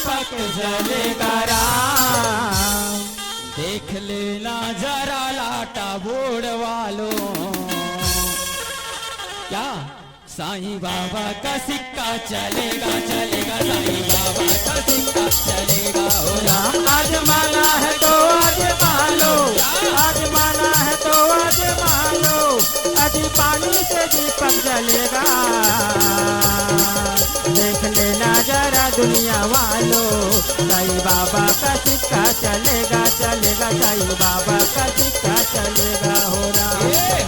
दीपक जलेगा राम। देख लेना जरा लाटा बोर्ड वालों, क्या साईं बाबा का सिक्का चलेगा चलेगा, साईं बाबा का सिक्का चलेगा। हो राम आज माना है तो आज मानो, आज माना है तो आज मानो, आज पानी से दीपक जलेगा। देख लेना जरा दुनिया वालों, साईं बाबा का सिक्का चलेगा चलेगा, साईं बाबा का सिक्का चलेगा। हो राम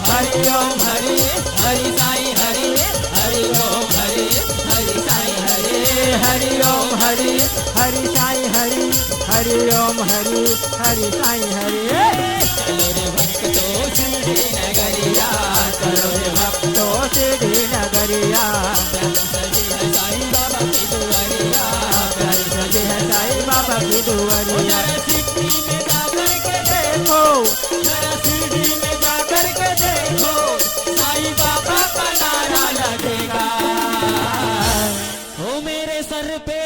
हरि ओम हरि हरि साईं हरि, हरि ओम हरि हरि साईं हरि, हरि ओम हरि हरि साईं हरि, हरि ओम हरि हरि साईं हरि। चलो रे भक्तों शिरडी नगरिया, चलो रे तो सीधी नगरिया, प्यारी सजी है साईं बाबा की दुआरिया, प्यारी सजी है साईं बाबा की दुआरिया। जरा सिटी में जाकर के देखो, जरा शिरडी में जाकर के देखो, साईं बाबा का नारा लगेगा। ओ मेरे सर पे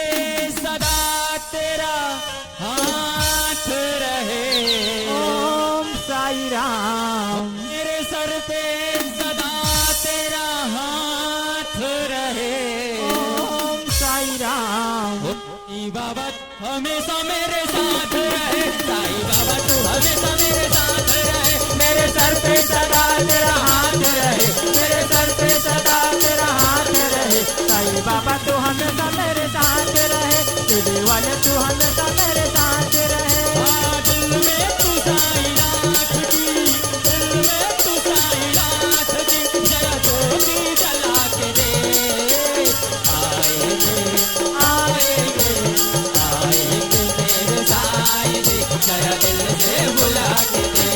सदा तेरा हाथ रहे, ओम साई राम। मेरे सर पे सदा तेरा हाथ रहे। ओम साई राम। ओ साईं बाबा हमेशा मेरे साथ रहे, साईं बाबा तू हमेशा मेरे साथ रहे। मेरे सर पे सदा तेरा हाथ रहे, मेरे सर पे सदा तेरा हाथ रहे। साईं बाबा तू हमेशा मेरे साथ रहे, शिरडी वाले तू हमेशा मेरे साथ रहे। दिल में तू साईं नाथ की, दिल में तू साईं नाथ की, जरा ज्योति जला के दे। आएंगे आएंगे आएंगे मेरे साईं जी, जरा दिल से बुला के दे।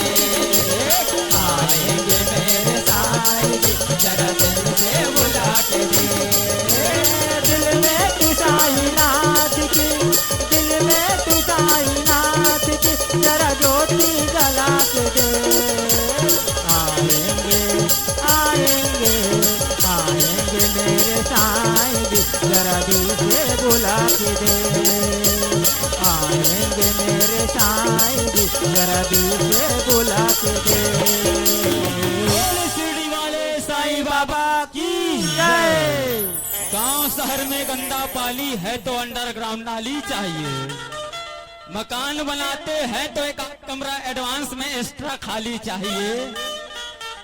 आएंगे मेरे साईं जी, जरा दिल से बुला के दे। दिल में तू साईं नाथ की, दिल में तू साईं नाथ की, जरा ज्योति जला के दे। आएंगे आएंगे आएंगे मेरे साईं जी, जरा दिल से बुला के दे। आएंगे मेरे साईं जी, जरा दिल से बुला के दे। बोले शिरडी वाले साईं बाबा की जय। गांव शहर में गंदा पानी है तो अंडरग्राउंड नाली चाहिए, मकान बनाते हैं तो एक कमरा एडवांस में एक्स्ट्रा खाली चाहिए,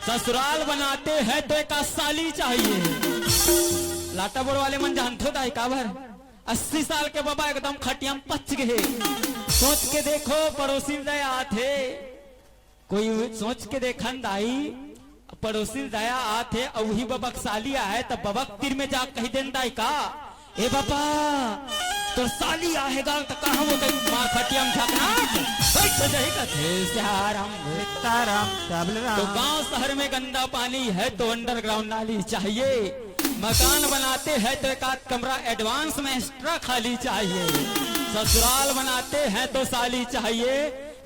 ससुराल बनाते हैं तो एक साली चाहिए। लाटा बोर वाले मन जानते दाई काबर 80 साल के बाबा एकदम खटिया में पच गए। सोच के देखो पड़ोसी दया आथे, कोई सोच के देखन दाई पड़ोसी दया आथे और वही बबक साली आए तब बबक तीर में जा कही देन दाई का ए बाबा तो साली आएगा तो कहा वो माँ खटिया में झकना बैठ जाए का सीताराम सीताराम सबल राम। तो गांव शहर में गंदा पानी है तो अंडरग्राउंड नाली चाहिए, मकान बनाते हैं तो एक आध कमरा एडवांस में एक्स्ट्रा खाली चाहिए, ससुराल बनाते हैं तो साली चाहिए।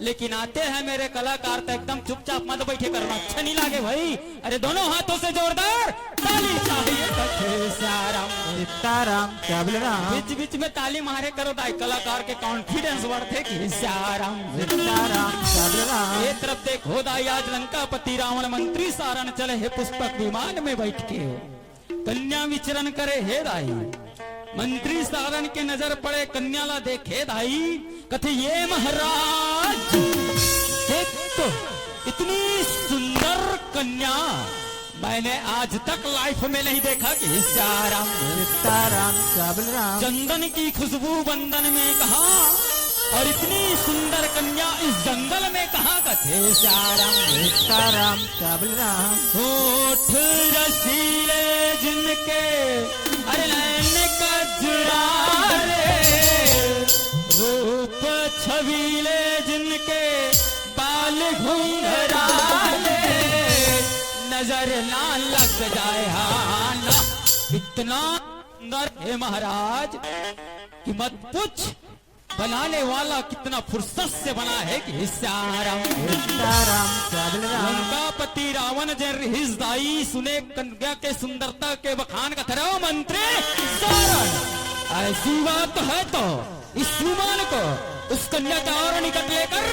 लेकिन आते हैं मेरे कलाकार तो एकदम चुपचाप मत बैठे करना अच्छा नहीं लागे भाई। अरे दोनों हाथों से जोरदार ताली चाहिए। सीताराम सबल राम। बीच बीच में ताली मारे करो ताकि कलाकार के कॉन्फिडेंस बढ़े कि सीताराम सीताराम सबल राम। ये तरफ देखो दाई आज लंकापति रावण मंत्री सारण चले है पुष्पक विमान में बैठ के, कन्या विचरण करे हे दाई। मंत्री सारण के नजर पड़े कन्या ला देखे दाई, कथे ये महाराज देख तो इतनी सुंदर कन्या मैंने आज तक लाइफ में नहीं देखा कि सीताराम सीताराम सबल राम। चंदन की खुशबू बंदन में कहा और इतनी सुंदर कन्या इस जंगल में कहा कथे सीताराम सीताराम सबल राम। होठ रसीले जिनके अरे नैन कजरारे, रूप छबीले जिनके बाल घुंघराले, नजर ना लग जाए हाना इतना सुंदर है महाराज कि मत पूछ। बनाने वाला कितना फुर्सत से बना है कि सीताराम सीताराम सबल राम। लंकापति रावण जन हिजदाई सुने कन्या के सुंदरता के बखान का थरो मंत्री सारण ऐसी बात है तो इस सुमान को उस कन्या का और निकट लेकर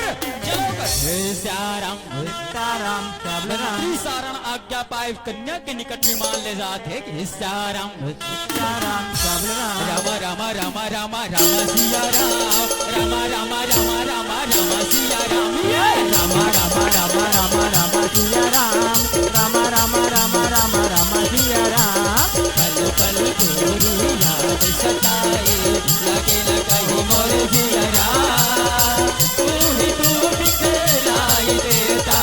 चलो हे श्याराम सीताराम श्याम राम मंत्री सारण आज्ञा पाए कन्या के निकट विमान ले जाते कि श्याराम सीताराम श्याम राम राम राम राम राम राम सिया राम राम राम राम राम राम सिया राम राम राम राम राम राम सिया राम राम राम राम राम राम सिया राम पल पल गोरी याद सताए लगे न कहीं मोर जिया राम तू ही तू बिखराई देता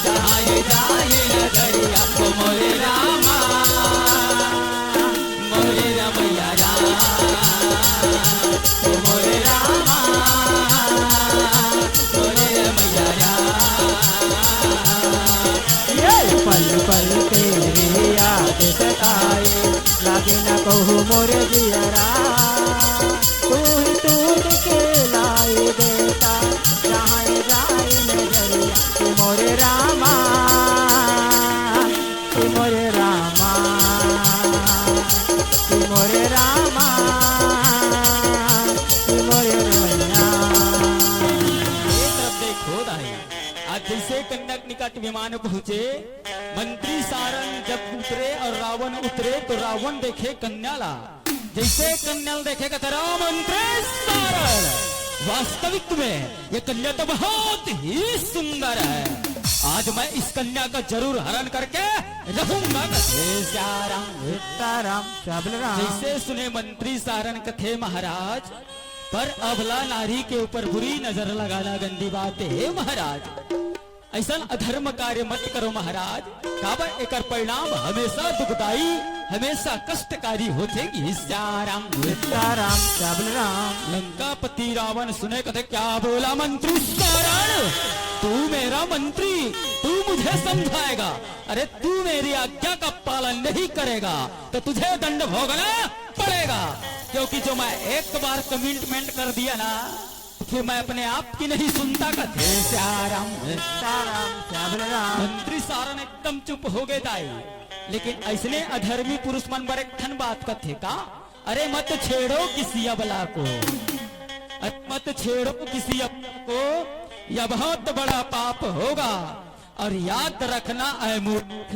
जहाँ ये जाए नगरिया को मोरे रामा मोरे रमैया राम ओ मोरे रामा मोरे रमैया राम पल पल तेरी याद सताए लागे न कहूँ मोरे जियरा तू दिखलाई देता जहाँ जाए नजरिया तू मोरे रामा तू मोरे रामा तू मोरे रामा तू मोरे रमैया ये तरफ देखो दाई आज जैसे कन्नक निकट विमान पहुंचे मंत्री सारंग जब उतरे और रावण उतरे तो रावण देखे कन्याला जैसे कन्या देखे कहते मंत्री सारंग वास्तविक में ये कन्या तो बहुत ही सुंदर है आज मैं इस कन्या का जरूर हरण करके रहूंगा कथे श्याराम सीताराम श्याम राम जैसे सुने मंत्री सारन कथे महाराज पर अबला नारी के ऊपर बुरी नजर लगाना गंदी बात है महाराज ऐसा अधर्म कार्य मत करो महाराज काबर एकर परिणाम हमेशा दुखदाई हमेशा कष्टकारी होते श्याराम सीताराम श्याम राम लंकापति रावण सुने कथे क्या बोला मंत्री सारण तू मेरा मंत्री तू मुझे समझाएगा अरे तू मेरी आज्ञा का पालन नहीं करेगा तो तुझे दंड भोगना पड़ेगा क्योंकि जो मैं एक बार कमिटमेंट कर दिया ना फिर मैं अपने आप की नहीं सुनता कथे श्याराम सीताराम श्याम राम मंत्री सारण एकदम चुप हो गए दाई लेकिन ऐसने अधर्मी पुरुष मन पर एक ठन बात कथे का अरे मत छेड़ो किसी अबला को मत छेड़ो किसी अबला को यह बहुत बड़ा पाप होगा और याद रखना ऐ मूर्ख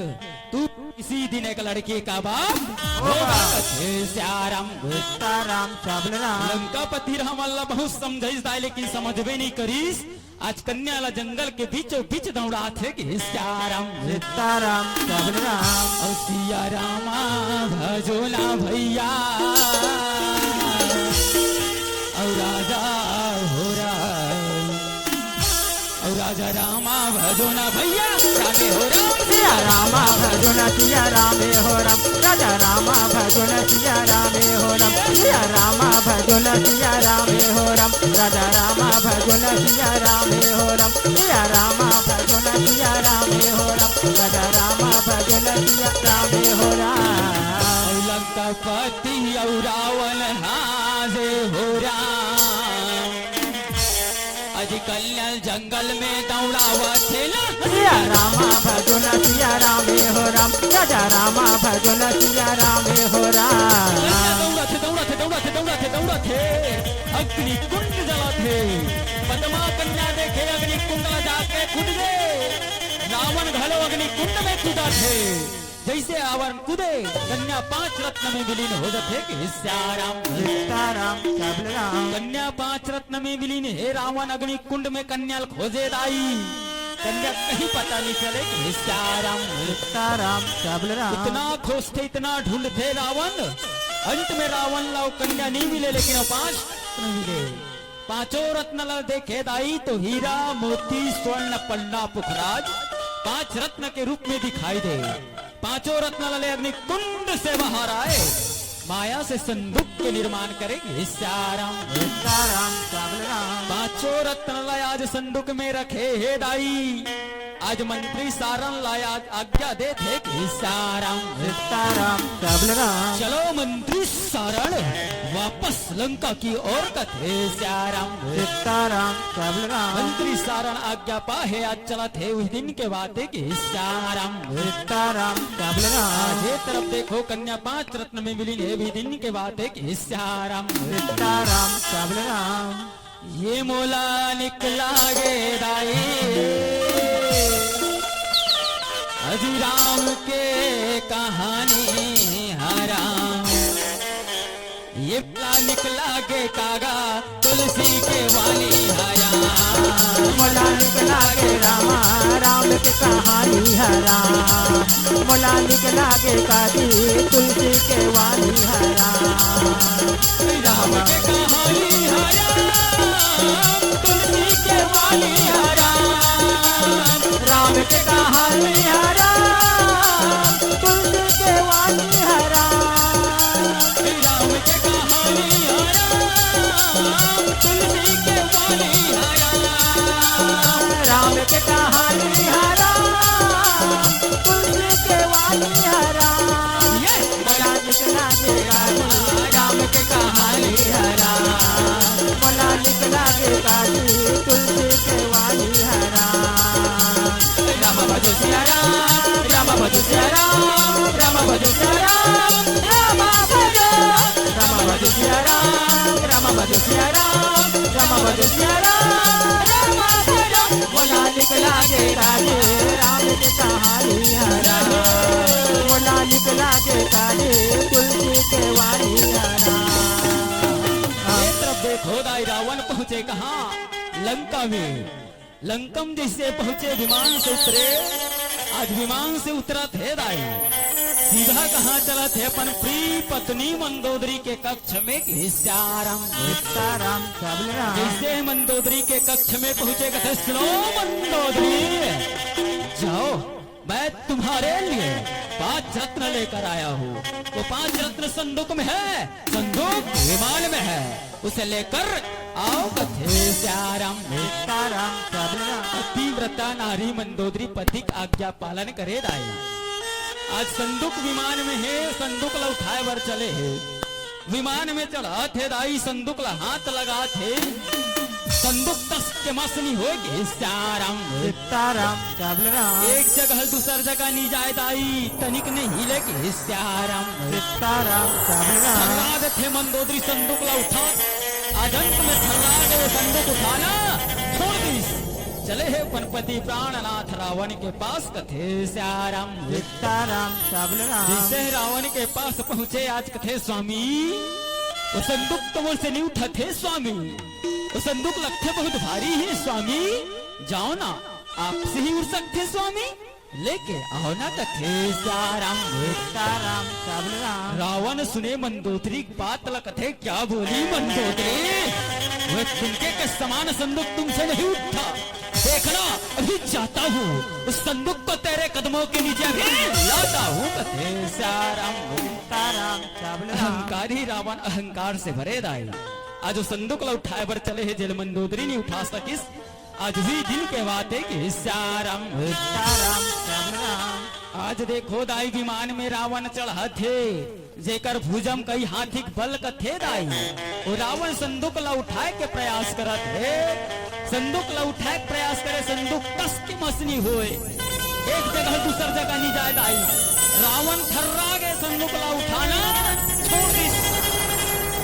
तू किसी दिन एक लड़के का बाप होगा कथे श्याराम सीताराम श्याम राम लंकापति राम अल्लाह बहुत समझाइस लेकिन समझबे नहीं करीस आज कन्या ला जंगल के बीचों बीच दौड़ा थे कि श्याराम सीताराम श्याम राम और सिया रामा भजो ना भैया और राजा हो और राजा रामा भजो ना भैया रामे हो राम सिया रामा भजन सिया रामे हो राम राजा रामा भजन सिया रामे हो राम सिया रामा भजन सिया रामे हो राम राजा रामा भजन सिया रामे हो राम सिया रामा भजन सिया रामे हो राम राजा रामा भजन सिया रामे हो राम और लंकापति और रावण हाजे हो राम आज कन्या जंगल में दौड़ावा थे ना सिया रामा भजन सिया रामे हो राम राजा रामा भजन सिया रामे हो राम दौड़ा थे अग्नि कुंड जला थे पद्मा कन्या देखे अग्नि कुंड जाके कूद गए रावण घलो अग्नि कुंड में कूदा थे जैसे आवरण कूदे कन्या 5 रत्न में विलीन हो जाते कि श्याराम सीताराम श्याम राम कन्या 5 रत्न में विलीन हे रावण अग्नि कुंड में कन्या खोजे दाई कन्या कहीं पता नहीं चले कि श्याराम सीताराम श्याम राम इतना खोजते इतना ढूंढते रावण अंत में रावण लाओ कन्या नहीं मिले लेकिन 5 रत्न मिले 5 रत्न ला देखे दाई तो हीरा मोती स्वर्ण पन्ना पुखराज 5 रत्न के रूप में दिखाई दे 5 रत्न ले अग्नि कुंड से बाहर आए माया से संदूक के निर्माण करेंगे श्याराम सीताराम श्याम राम 5 रत्न लय आज संदूक में रखे हे दाई आज मंत्री सारण लाया आज्ञा दे थे कि सारम सीताराम सबल राम चलो मंत्री सारण वापस लंका की ओर कथे सारम सीताराम सबल राम मंत्री सारण आज्ञा पाहे आज चला थे उस दिन के बातें कि सारम सीताराम सबल राम आज ये तरफ देखो कन्या 5 रत्न में मिली है भी दिन के बातें कि सारम सीताराम सबल राम ये मोला निकला गे दाई अजी राम के कहानी हराम ये मोला निकला गे कागा तुलसी के वाली हराम मोला निकला के रामा राम के कहानी हरा मोला निकला के काजी तुलसी के वाली हरा राम के कहानी हराम तुलसी के वाली हराम राम के कहानी हरा तुलसी के वाली हरा राम के कहानी हराम तुलसी के वाली हराम राम के कहानी हरा तुलसी के वाली हरा ये मोला निकला के काजी राम के कहानी हरा मोला निकला के काजी तुलसी के वाली हरा राम भजो सिया राम राम भजो सिया राम राम भजो सिया राम राम भजो राम भजो सिया राम राम भजो सिया राम राम भजो सिया राम राम भजो मोला निकला के काजी राम के कहानी हरा मोला निकला के काजी तुलसी के वाली हरा ये तरफ देखो दाई रावण पहुंचे कहाँ लंका में लंकम जैसे पहुंचे विमान से उतरे आज विमान से उतरा थे दाई सीधा कहाँ चला थे अपन प्रिय पत्नी मंदोदरी के कक्ष में कि सारम सीताराम सबल राम जैसे मंदोदरी के कक्ष में पहुंचे कहते सुनो मंदोदरी जाओ मैं तुम्हारे लिए 5 रत्न लेकर आया हूँ वो 5 रत्न संदूक में है संदूक विमान में है उसे लेकर आओ कथे सारम सीताराम सबल राम पतिव्रता नारी मंदोदरी पति की आज्ञा पालन करे दाई आज संदूक विमान में है संदूक ला उठाए बर चले है विमान में चढ़ा थे दाई संदूक ला हाथ लगा थे संदूक तस के मसनी हो गए सारम सीताराम सबल राम एक जगह दूसर जगह नहीं जाए दाई तनिक नहीं हिले के सारम सीताराम सबल राम थर्राग थे मंदोदरी संदूक ला उठा अजंत में थर्राग वो संदूक उठाना छोड़ दी चले है पनपति प्राणनाथ रावण के पास कथे सारम सीताराम सबल राम जैसे रावण के पास पहुंचे आज कथे स्वामी वो संदूक तो मुझसे नहीं उठा थे स्वामी वो संदूक लगते बहुत भारी है स्वामी जाओ ना आपसे ही उड़ सकते स्वामी लेके आओ ना कथे सारम सीताराम सबल राम रावण सुने मंदोदरी की बात कथे क्या बोली मंदोदरी वह तुमके के समान संदूक तुमसे नहीं उठा देखना अभी जाता हूँ उस संदूक को तेरे कदमों के नीचे अभी लाता हूँ कथे सारम सीताराम सबल राम अहंकारी रावण अहंकार से भरे दाई आज वो संदूक ला उठाए बर चले है जेल मंदोदरी नहीं उठा सकिस आज भी दिन के बातें कि सारम सीताराम सबल राम आज देखो दाई विमान में रावण चढ़ा थे जेकर भुजम कई हाथी के बल का थे दाई वो रावण संदूक ला उठाए के प्रयास करत है संदूक ला उठाए के प्रयास करे संदूक कस के मसनी होए एक जगह दूसर जगह नहीं जाए दाई रावण थर्रा गए संदूक ला उठाना छोड़ दी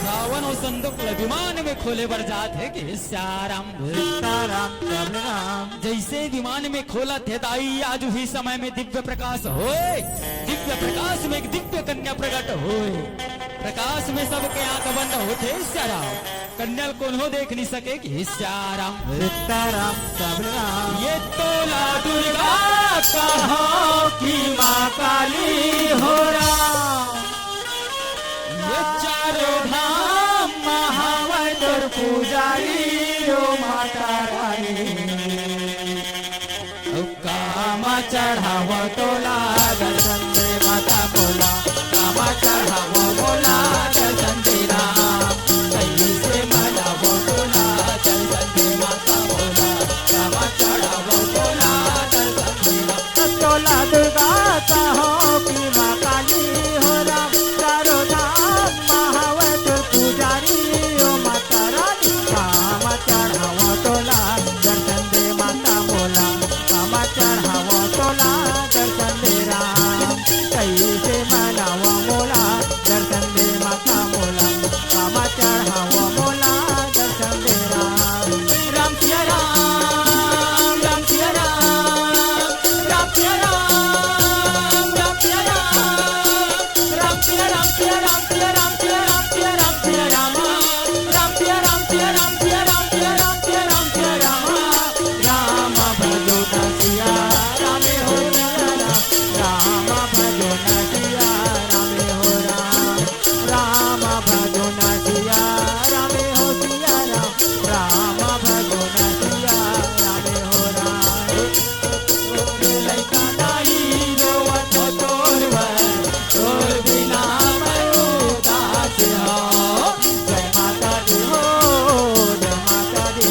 रावण और संदूक ला विमान में खोले बर जात है कि सारम सीताराम सबल राम जैसे विमान में खोला थे दाई आज ही समय में दिव्य प्रकाश होए दिव्य प्रकाश में एक दिव्य कन्या प्रकट होए प्रकाश में सबके आंख बंद होते साराम कन्या कौन हो देख नहीं सके कि सारम सीताराम सबल राम ये तो ला दुर्गा कहो कि माँ काली हो राम ये चारों धाम महावतर पुजारी हो माता रानी कामा चढ़ाव तोला दर्शन दे माता बोला कामा चढ़ाव बोला दर्शन दे राम सही से मनाव तोला दर्शन दे माता बोला कामा चढ़ाव तोला दर्शन चढ़ावा मोला दर्शन दे राम। राम सिया राम, राम सिया राम, राम सिया राम, राम सिया राम, राम सिया राम, सिया राम, सिया राम, सिया राम, सिया राम, सिया राम, राम सिया राम, सिया राम, सिया राम, सिया राम, सिया राम, सिया राम, राम भजो न सिया रामे हो सिया राम। राम भजो न सिया रामे हो राम। राम भजो न सिया रामे हो सिया राम। राम भजो न सिया रामे हो राम। लइका नाई रोवत तोर वर, तोर बिना मैं उदास हो। जय माता दी हो जय माता दी।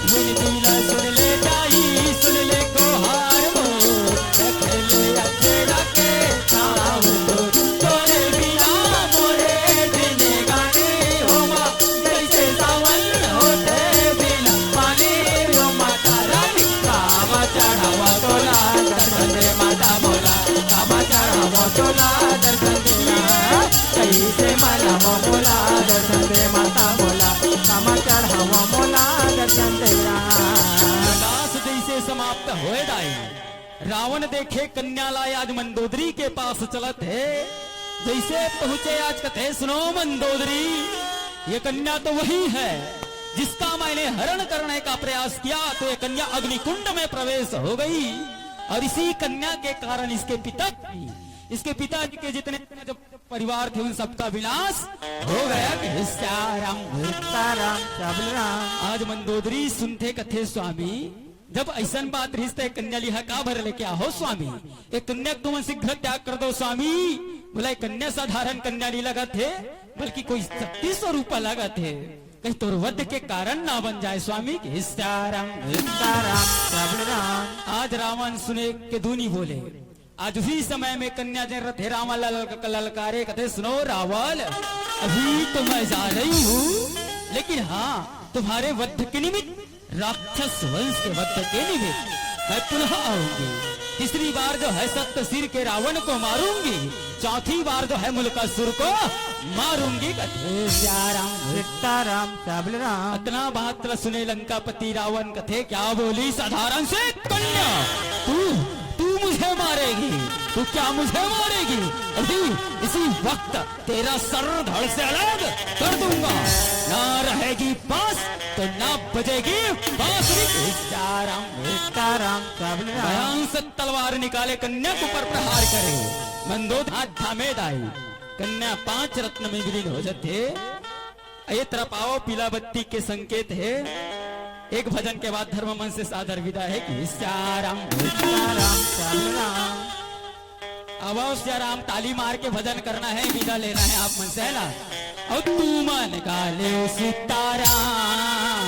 सुन दिला सुन ले जाई, सुन ले गोहार मोर, रख ले अखेड़ा के छाव तोर। तोरे बिना मोरे दिन गाने हो माँ, जैसे सावन होते बिना पानी हो माता रानी। कावा चढ़ावा तोला दर्शन दे माता बोला, कावा चढ़ावा तोला दर्शन देना कैसे मनावो मोला दर्शन दे माता बोला। कामा चढ़ावा मोला दर्शन देना। दास जैसे समाप्त होए दाई, रावण देखे कन्या लाए आज मंदोदरी के पास चलत है। जैसे पहुंचे आज कथे सुनो मंदोदरी, ये कन्या तो वही है जिसका मैंने हरण करने का प्रयास किया, तो ये कन्या अग्निकुंड में प्रवेश हो गई। और इसी कन्या के कारण इसके पिताजी के जितने जो परिवार थे उन सबका विनाश हो गया। कि सीताराम सीताराम सबल राम। आज मंदोदरी सुनते कथे स्वामी, जब ऐसन बात रिश्ते कन्या लिहा का भर ले क्या हो स्वामी, एक कन्या तुम शीघ्र त्याग कर दो स्वामी। बोला कन्या साधारण कन्या नहीं लगा थे, बल्कि कोई शक्ति स्वरूप लगा थे, कहीं तो वध के कारण ना बन जाए स्वामी। कि सीताराम सीताराम सबल राम। आज रावण सुने के दूनी बोले, आज उसी समय में कन्या जन रथे रावण ललकारे कथे सुनो रावण, अभी तो मैं जा रही हूँ, लेकिन हाँ तुम्हारे वध के निमित्त, राक्षस वंश के वध के निमित्त मैं पुनः आऊंगी। तीसरी बार जो है सप्त सिर के रावण को मारूंगी, चौथी बार जो है मुल्कासुर को मारूंगी। कथे सीताराम सीताराम सबल राम। इतना बात सुने लंकापति रावण कथे क्या बोली, साधारण से कन्या तू मुझे मारेगी, तू क्या मुझे मारेगी, अभी इसी वक्त तेरा सर धड़ से अलग कर दूंगा। ना रहेगी पास तो ना बजेगी बांसुरी। सीताराम सीताराम सबल राम। भयान से तलवार निकाले कन्या के ऊपर प्रहार करे। मंदोद हाथ थामे दाई, कन्या 5 रत्न में विलीन हो जाते। ये तरफ आओ पीला बत्ती के संकेत है। एक भजन के बाद धर्म मन से सादर विदा है। कि सीताराम सीताराम सबल राम। अब सीताराम ताली मार के भजन करना है, विदा लेना है आप मन से, है ना। और तू मन गाले सीताराम,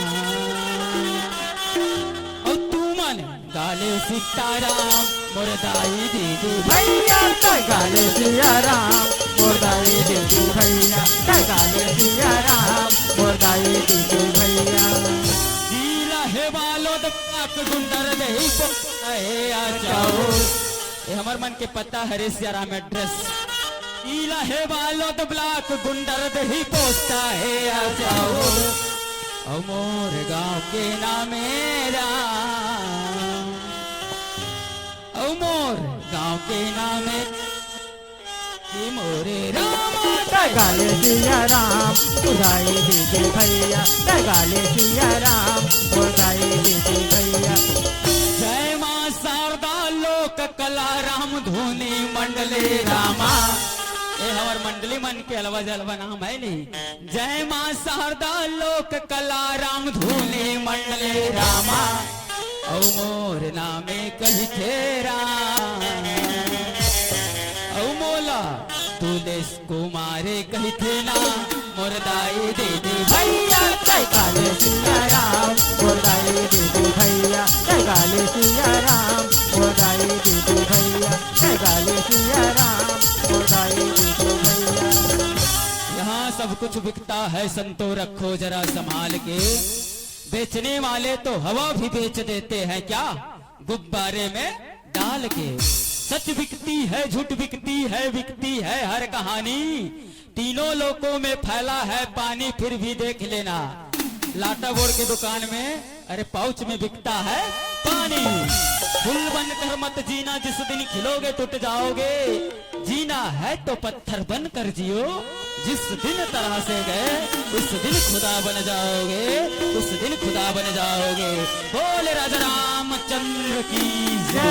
और तू मन गाले सीताराम, मुरदाई दीदी भैया तय गाले सिया राम। मुरदाई दीदी भैया तय गाले सिया राम। मुरदाई दीदी भैया। हे बालो दपाक गुंडर दही को आ जाओ। ये हमार मन के पता हरे सियाराम एड्रेस। इला हे बालो द ब्लॉक गुंडर दही पोस्टा है आ जाओ। और मोर गांव के नामे राम, और मोर गांव के नामे मोरे राम। तय गाले सिया राम। मुरदाई दीदी भैया तय गाले सिया राम। मुरदाई दीदी भैया। जय मां शारदा लोक कला राम धुनी मंडले रामा। ये हमार मंडली मन के अलवा जलवा नाम है नहीं। जय मां शारदा लोक कला राम धुनी मंडले रामा। औ मोर नामे कही थे राम, औ मोला तुलेस कुमारे कही थे ना। मुरदाई दीदी भैया तय गाले सिया राम। मुरदाई दीदी भैया तय गाले सिया राम। मुरदाई दीदी भैया तय गाले सिया राम। मुरदाई दीदी भैया। यहाँ सब कुछ बिकता है संतो रखो जरा संभाल के। बेचने वाले तो हवा भी बेच देते हैं क्या, गुब्बारे में डाल के। सच बिकती है झूठ बिकती है हर कहानी। तीनों लोकों में फैला है पानी फिर भी देख लेना। लाटा बोर्ड के दुकान में अरे पाउच में बिकता है पानी। फूल बनकर मत जीना, जिस दिन खिलोगे टूट जाओगे। जीना है तो पत्थर बनकर जियो, जिस दिन तरह से गए उस दिन खुदा बन जाओगे, उस दिन खुदा बन जाओगे। बोले राजा रामचंद्र की जय।